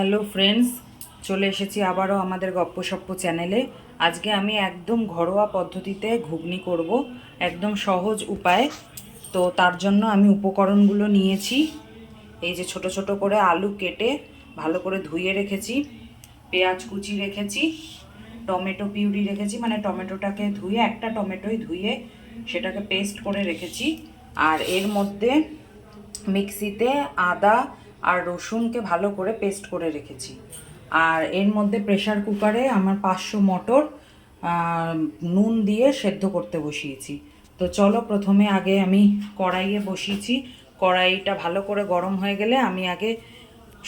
Hello friends, চলে এসেছি আবারও আমাদের গপ্পসপ্প চ্যানেলে। আজকে আমি একদম ঘরোয়া পদ্ধতিতে ঘুগনি করব, একদম সহজ উপায়। তো তার জন্য আমি উপকরণগুলো নিয়েছি। এই যে ছোট ছোট করে আলু কেটে ভালো করে ধুয়ে রেখেছি, পেঁয়াজ কুচি রেখেছি, টমেটো পিউরি রেখেছি, মানে টমেটোটাকে ধুয়ে, একটা টমেটোই ধুয়ে সেটাকে পেস্ট করে রেখেছি। আর এর মধ্যে মিক্সিতে আদা আর রসুনকে ভালো করে পেস্ট করে রেখেছি। আর এর মধ্যে প্রেসার কুকারে আমার 500 মটর নুন দিয়ে সেদ্ধ করতে বসিয়েছি। তো চলো, প্রথমে আগে আমি কড়াইয়ে বসিয়েছি। কড়াইটা ভালো করে গরম হয়ে গেলে আমি আগে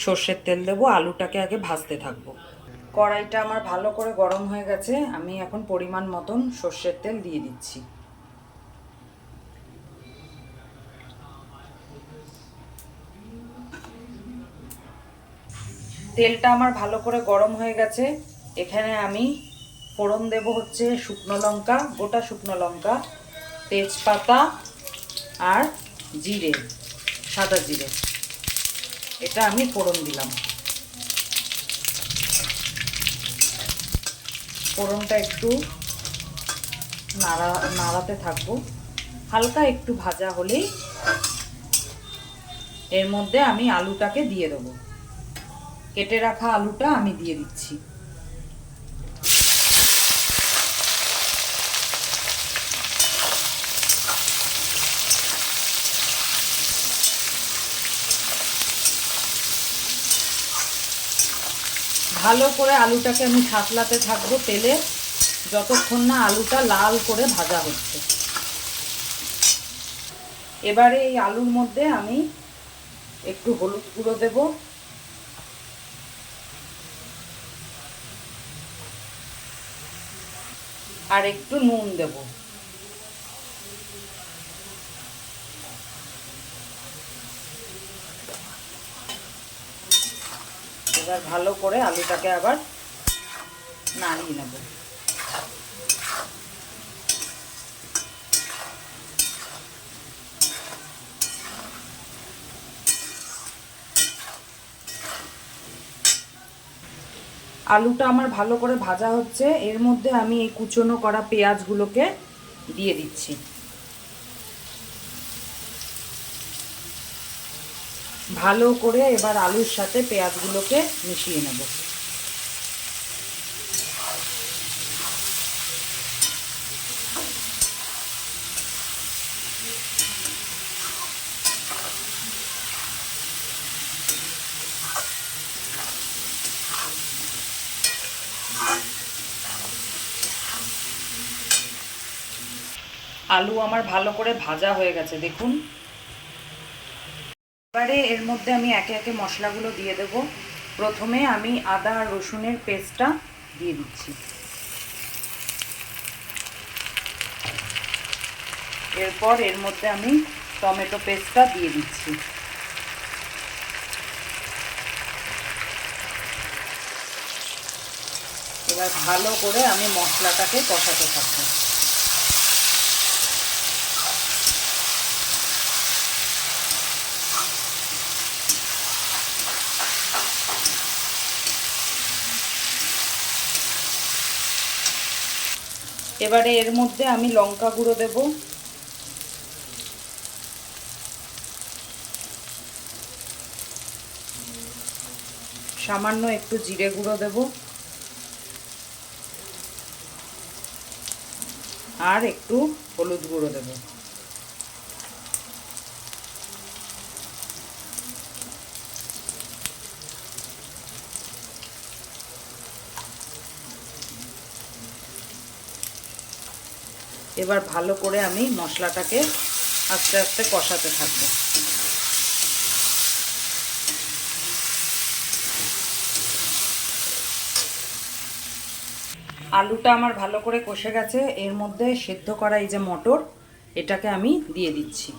সর্ষের তেল দেবো, আলুটাকে আগে ভাজতে থাকবো। কড়াইটা আমার ভালো করে গরম হয়ে গেছে, আমি এখন পরিমাণ মতন সর্ষের তেল দিয়ে দিচ্ছি। তেলটা আমার ভালো করে গরম হয়ে গেছে। এখানে আমি ফোড়ন দেব হচ্ছে শুকনো লঙ্কা, গোটা শুকনো লঙ্কা, তেজপাতা আর জিরে, সাদা জিরে, এটা আমি ফোড়ন দিলাম। ফোড়নটা একটু নাড়াতে থাকবো, হালকা একটু ভাজা হলেই এর মধ্যে আমি আলুটাকে দিয়ে দেবো। কেটে রাখা আলুটা আমি দিয়ে দিচ্ছি। ভালো করে আলুটাকে আমি সাঁতলাতে থাকবো তেলে, যতক্ষণ না আলুটা লাল করে ভাজা হচ্ছে। এবারে এই আলুর মধ্যে আমি একটু হলুদ গুঁড়ো দেব, আর একটু নুন দেব। এবার ভালো করে আলুটাকে আবার নাড়িয়ে নেব। আলুটা আমার ভালো করে ভাজা হচ্ছে, এর মধ্যে আমি এই কুচনো করা পেঁয়াজগুলোকে দিয়ে দিচ্ছি। ভালো করে এবার আলুর সাথে পেঁয়াজগুলোকে মিশিয়ে নেব। আলু আমার ভালো করে ভাজা হয়ে গেছে, দেখুন। এবারে এর মধ্যে আমি একে একে মশলাগুলো দিয়ে দেব। প্রথমে আমি আদা আর রসুনের পেস্টটা দিয়ে দিচ্ছি। এরপর এর মধ্যে আমি টমেটো পেস্টটা দিয়ে দিচ্ছি। এবার ভালো করে আমি মশলাটাকে কষাতে থাকবো। এবারে এর মধ্যে আমি লঙ্কা গুঁড়ো দেব, সামান্য একটু জিরে গুঁড়ো দেব, আর একটু হলুদ গুঁড়ো দেব। এবার ভালো করে আমি মশলাটাকে আস্তে আস্তে কষাতে থাকবো। আলুটা আমার ভালো করে কষে গেছে, এর মধ্যে সেদ্ধ করা এই যে মটর, এটাকে আমি দিয়ে দিচ্ছি।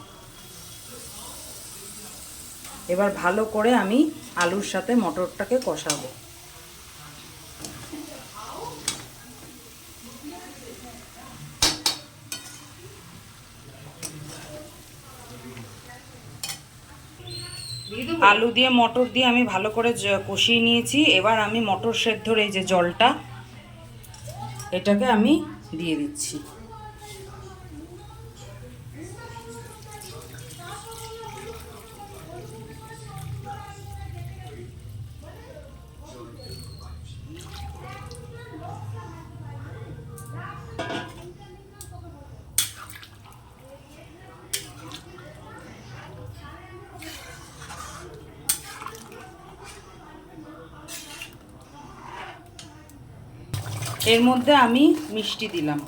এবার ভালো করে আমি আলুর সাথে মটরটাকে কষাবো। আলু দিয়ে মটর দিয়ে আমি ভালো করে কষিয়ে নিয়েছি। এবার আমি মটর সেদ্ধর এই যে জলটা, এটাকে আমি দিয়ে দিচ্ছি। এর মধ্যে আমি মিষ্টি দিলাম।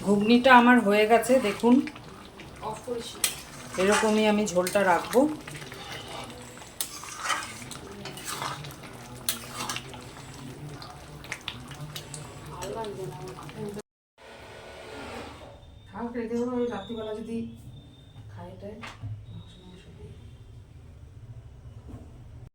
ঘুগনিটা আমার হয়ে গেছে, দেখুন এরকমই আমি ঝোলটা রাখবো। রাত্রিবেলা যদি খাই